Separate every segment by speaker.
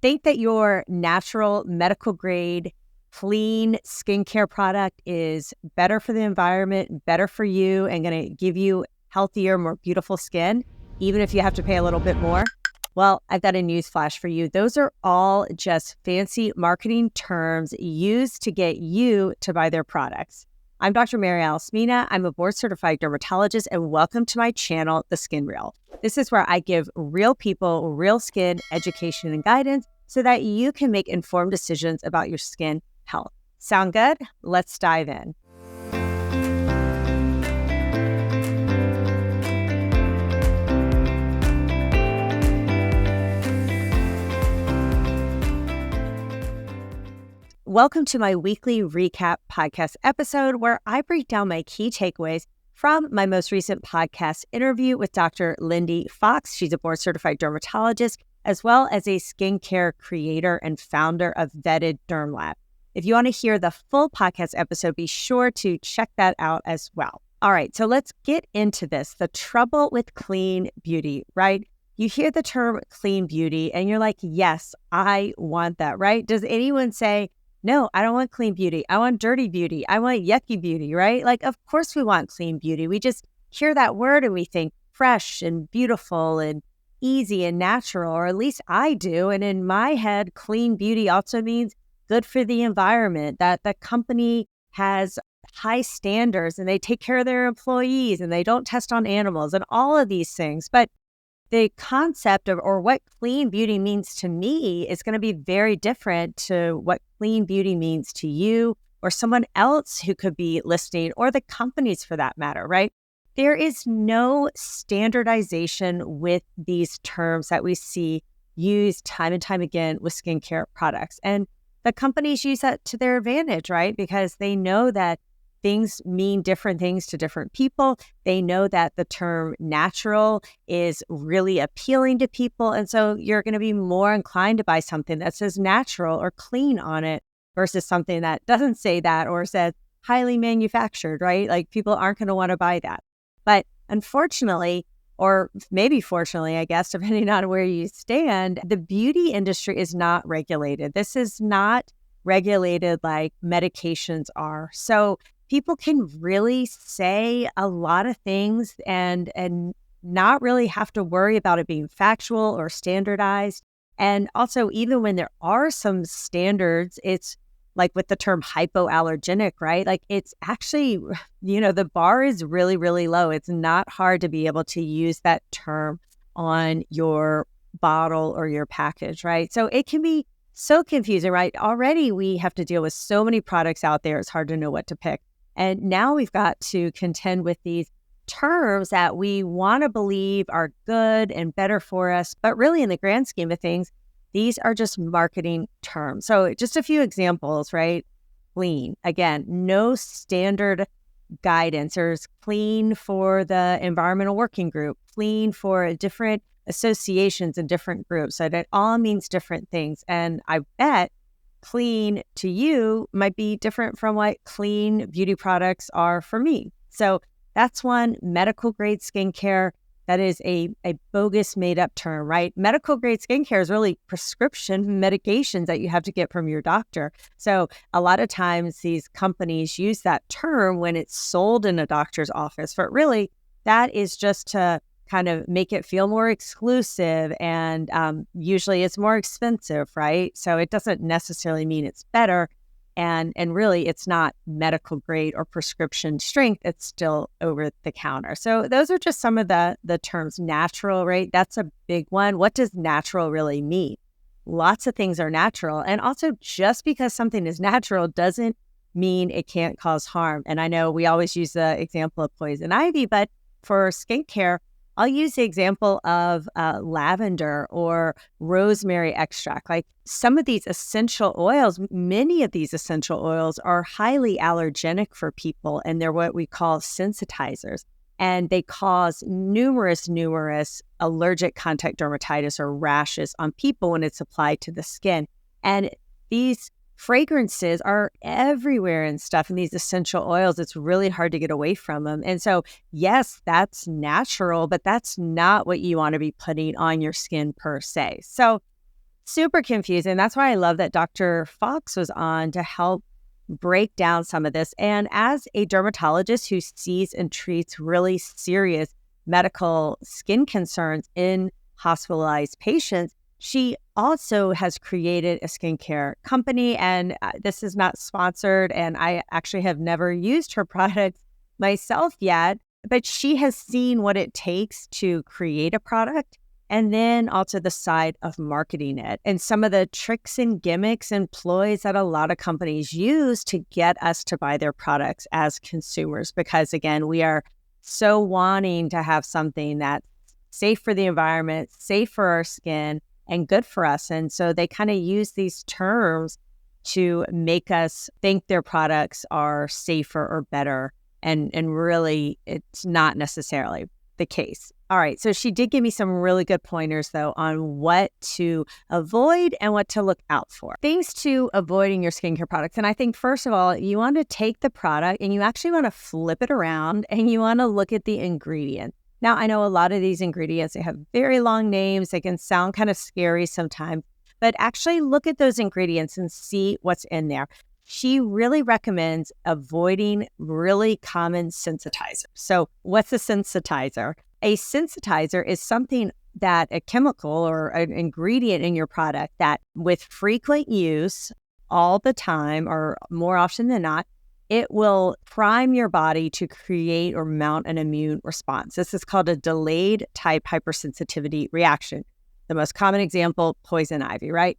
Speaker 1: Think that your natural medical grade clean skincare product is better for the environment, better for you, and going to give you healthier, more beautiful skin, even if you have to pay a little bit more? Well, I've got a news flash for you. Those are all just fancy marketing terms used to get you to buy their products. I'm Dr. Mary Alice Mina. I'm a board-certified dermatologist, and welcome to my channel, The Skin Reel. This is where I give real people, real skin education and guidance so that you can make informed decisions about your skin health. Sound good? Let's dive in. Welcome to my weekly recap podcast episode where I break down my key takeaways from my most recent podcast interview with Dr. Lindy Fox. She's a board-certified dermatologist, as well as a skincare creator and founder of Vetted Derm Lab. If you want to hear the full podcast episode, be sure to check that out as well. All right, so let's get into this. The trouble with clean beauty, right? You hear the term clean beauty and you're like, yes, I want that, right? Does anyone say, no, I don't want clean beauty. I want dirty beauty. I want yucky beauty, right? Like, of course we want clean beauty. We just hear that word and we think fresh and beautiful and easy and natural, or at least I do. And in my head, clean beauty also means good for the environment, that the company has high standards and they take care of their employees and they don't test on animals and all of these things. But the concept of, or what clean beauty means to me is going to be very different to what clean beauty means to you or someone else who could be listening, or the companies for that matter, right? There is no standardization with these terms that we see used time and time again with skincare products. And the companies use that to their advantage, right? Because they know that things mean different things to different people. They know that the term natural is really appealing to people. And so you're going to be more inclined to buy something that says natural or clean on it versus something that doesn't say that or says highly manufactured, right? Like people aren't going to want to buy that. But unfortunately, or maybe fortunately, I guess, depending on where you stand, the beauty industry is not regulated. This is not regulated like medications are. So people can really say a lot of things and not really have to worry about it being factual or standardized. And also, even when there are some standards, it's like with the term hypoallergenic, right? Like it's actually, the bar is really, really low. It's not hard to be able to use that term on your bottle or your package, right? So it can be so confusing, right? Already we have to deal with so many products out there. It's hard to know what to pick. And now we've got to contend with these terms that we want to believe are good and better for us. But really, in the grand scheme of things, these are just marketing terms. So just a few examples, right? Clean. Again, no standard guidance. There's clean for the environmental working group, clean for different associations and different groups. So that all means different things. And I bet clean to you might be different from what clean beauty products are for me. So that's one. Medical grade skincare. That is a bogus made up term, right? Medical grade skincare is really prescription medications that you have to get from your doctor. So a lot of times these companies use that term when it's sold in a doctor's office, but really that is just to kind of make it feel more exclusive, and usually it's more expensive, right? So it doesn't necessarily mean it's better, and really it's not medical grade or prescription strength. It's still over the counter. So those are just some of the terms. Natural, right? That's a big one. What does natural really mean? Lots of things are natural, and also just because something is natural doesn't mean it can't cause harm. And I know we always use the example of poison ivy, but for skincare, I'll use the example of lavender or rosemary extract. Like some of these essential oils, many of these essential oils are highly allergenic for people, and they're what we call sensitizers. And they cause numerous allergic contact dermatitis or rashes on people when it's applied to the skin. And these fragrances are everywhere and stuff, and these essential oils, it's really hard to get away from them. And so, yes, that's natural, but that's not what you want to be putting on your skin per se. So Super confusing. That's why I love that Dr. Fox was on to help break down some of this. And as a dermatologist who sees and treats really serious medical skin concerns in hospitalized patients, she also has created a skincare company. And this is not sponsored. And I actually have never used her products myself yet, but she has seen what it takes to create a product and then also the side of marketing it and some of the tricks and gimmicks and ploys that a lot of companies use to get us to buy their products as consumers. Because again, we are so wanting to have something that's safe for the environment, safe for our skin, and good for us. And so they kind of use these terms to make us think their products are safer or better. And really, it's not necessarily the case. All right. So she did give me some really good pointers, though, on what to avoid and what to look out for. Things to avoid in your skincare products. And I think, first of all, you want to take the product and you actually want to flip it around and you want to look at the ingredient. Now, I know a lot of these ingredients, they have very long names. They can sound kind of scary sometimes, but actually look at those ingredients and see what's in there. She really recommends avoiding really common sensitizers. So what's a sensitizer? A sensitizer is something that a chemical or an ingredient in your product that with frequent use all the time or more often than not, it will prime your body to create or mount an immune response. This is called a delayed type hypersensitivity reaction. The most common example, poison ivy, right?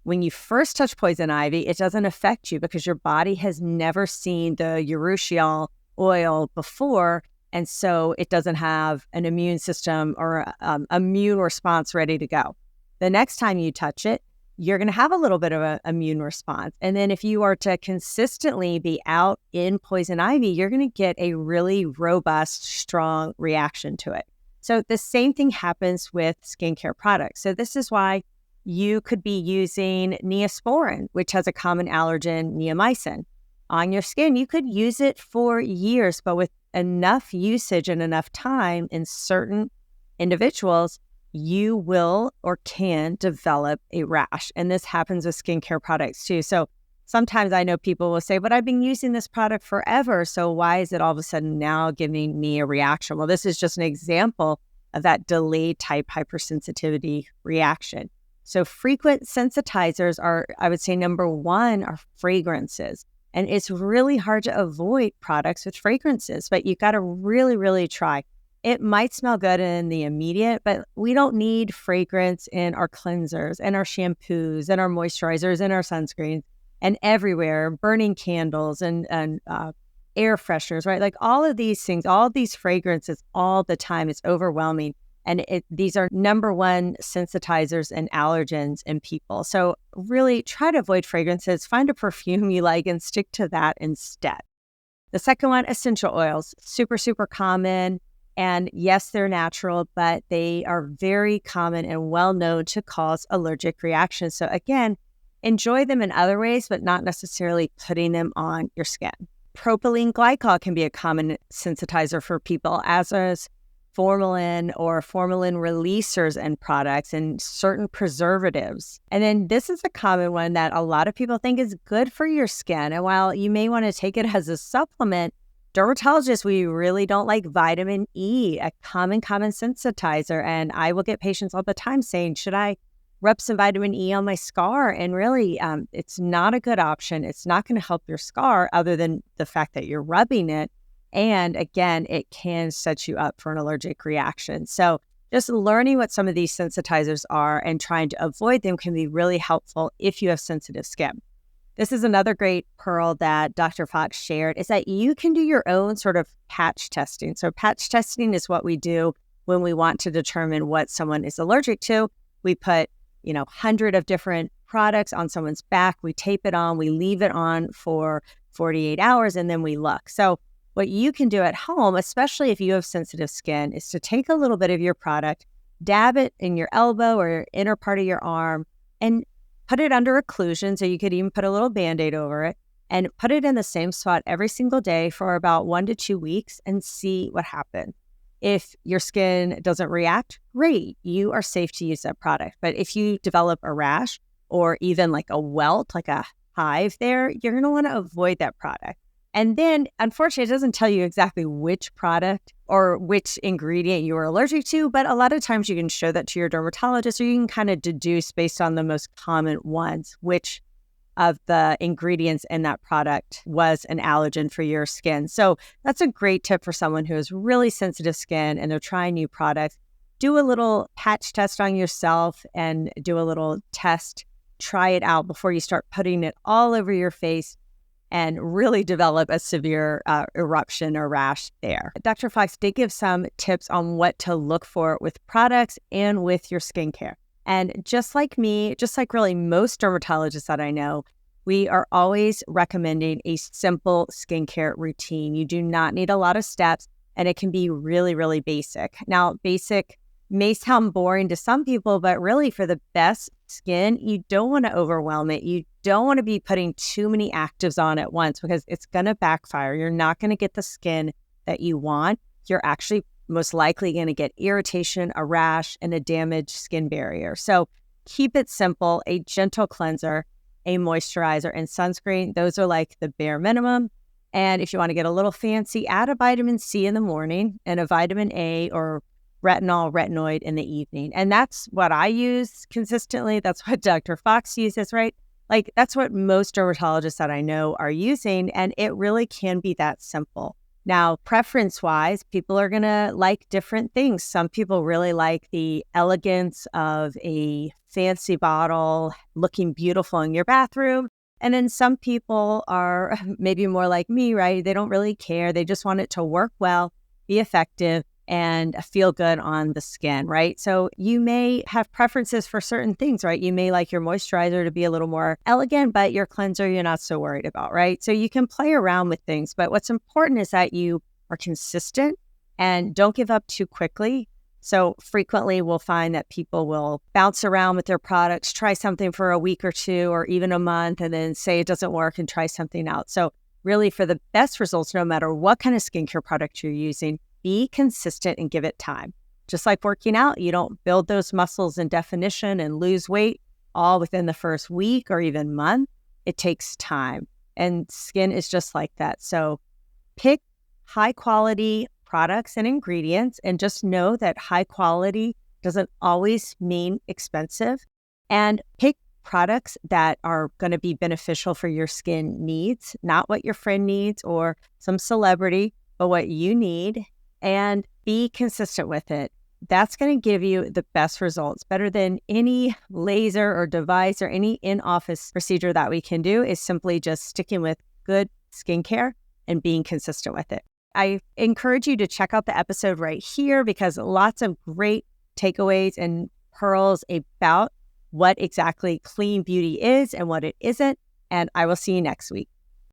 Speaker 1: When you first touch poison ivy, it doesn't affect you because your body has never seen the urushiol oil before. And so it doesn't have an immune system or immune response ready to go. The next time you touch it, you're going to have a little bit of an immune response. And then if you are to consistently be out in poison ivy, you're going to get a really robust, strong reaction to it. So the same thing happens with skincare products. So this is why you could be using Neosporin, which has a common allergen, neomycin, on your skin. You could use it for years, but with enough usage and enough time in certain individuals, you will or can develop a rash. And this happens with skincare products too. So sometimes I know people will say, but I've been using this product forever. So why is it all of a sudden now giving me a reaction? Well, this is just an example of that delayed type hypersensitivity reaction. So frequent sensitizers are, I would say, number one are fragrances. And it's really hard to avoid products with fragrances, but you got to really, really try. It might smell good in the immediate, but we don't need fragrance in our cleansers and our shampoos and our moisturizers and our sunscreens and everywhere, burning candles and air fresheners, right? Like all of these things, all of these fragrances all the time, it's overwhelming. And these are number one sensitizers and allergens in people. So really try to avoid fragrances, find a perfume you like and stick to that instead. The second one, essential oils, super, super common. And yes, they're natural, but they are very common and well known to cause allergic reactions. So again, enjoy them in other ways, but not necessarily putting them on your skin. Propylene glycol can be a common sensitizer for people, as is formalin or formalin releasers in products and certain preservatives. And then this is a common one that a lot of people think is good for your skin. And while you may want to take it as a supplement, dermatologists, we really don't like vitamin E, a common sensitizer. And I will get patients all the time saying, should I rub some vitamin E on my scar? And really, it's not a good option. It's not going to help your scar other than the fact that you're rubbing it. And again, it can set you up for an allergic reaction. So just learning what some of these sensitizers are and trying to avoid them can be really helpful if you have sensitive skin. This is another great pearl that Dr. Fox shared, is that you can do your own sort of patch testing. So patch testing is what we do when we want to determine what someone is allergic to. We put, 100 of different products on someone's back. We tape it on, we leave it on for 48 hours, and then we look. So what you can do at home, especially if you have sensitive skin, is to take a little bit of your product, dab it in your elbow or your inner part of your arm, and put it under occlusion. So you could even put a little Band-Aid over it and put it in the same spot every single day for about 1 to 2 weeks and see what happens. If your skin doesn't react, great, you are safe to use that product. But if you develop a rash or even like a welt, like a hive there, you're going to want to avoid that product. And then, unfortunately, it doesn't tell you exactly which product or which ingredient you are allergic to, but a lot of times you can show that to your dermatologist, or you can kind of deduce based on the most common ones, which of the ingredients in that product was an allergen for your skin. So that's a great tip for someone who has really sensitive skin and they're trying new products. Do a little patch test on yourself and do a little test. Try it out before you start putting it all over your face and really develop a severe eruption or rash there. Dr. Fox did give some tips on what to look for with products and with your skincare. And just like me, just like really most dermatologists that I know, we are always recommending a simple skincare routine. You do not need a lot of steps, and it can be really, really basic. Now, basic may sound boring to some people, but really for the best skin, you don't want to overwhelm it. You don't want to be putting too many actives on at once because it's going to backfire. You're not going to get the skin that you want. You're actually most likely going to get irritation, a rash, and a damaged skin barrier. So keep it simple, a gentle cleanser, a moisturizer, and sunscreen. Those are like the bare minimum. And if you want to get a little fancy, add a vitamin C in the morning and a vitamin A or retinoid in the evening. And that's what I use consistently. That's what Dr. Fox uses, right? Like that's what most dermatologists that I know are using. And it really can be that simple. Now, preference-wise, people are going to like different things. Some people really like the elegance of a fancy bottle looking beautiful in your bathroom. And then some people are maybe more like me, right? They don't really care. They just want it to work well, be effective, and feel good on the skin, right? So you may have preferences for certain things, right? You may like your moisturizer to be a little more elegant, but your cleanser you're not so worried about, right? So you can play around with things, but what's important is that you are consistent and don't give up too quickly. So frequently we'll find that people will bounce around with their products, try something for a week or two or even a month, and then say it doesn't work and try something else. So really for the best results, no matter what kind of skincare product you're using, be consistent and give it time. Just like working out, you don't build those muscles and definition and lose weight all within the first week or even month. It takes time. And skin is just like that. So pick high quality products and ingredients and just know that high quality doesn't always mean expensive. And pick products that are going to be beneficial for your skin needs, not what your friend needs or some celebrity, but what you need. And be consistent with it. That's going to give you the best results. Better than any laser or device or any in-office procedure that we can do is simply just sticking with good skincare and being consistent with it. I encourage you to check out the episode right here because lots of great takeaways and pearls about what exactly clean beauty is and what it isn't. And I will see you next week.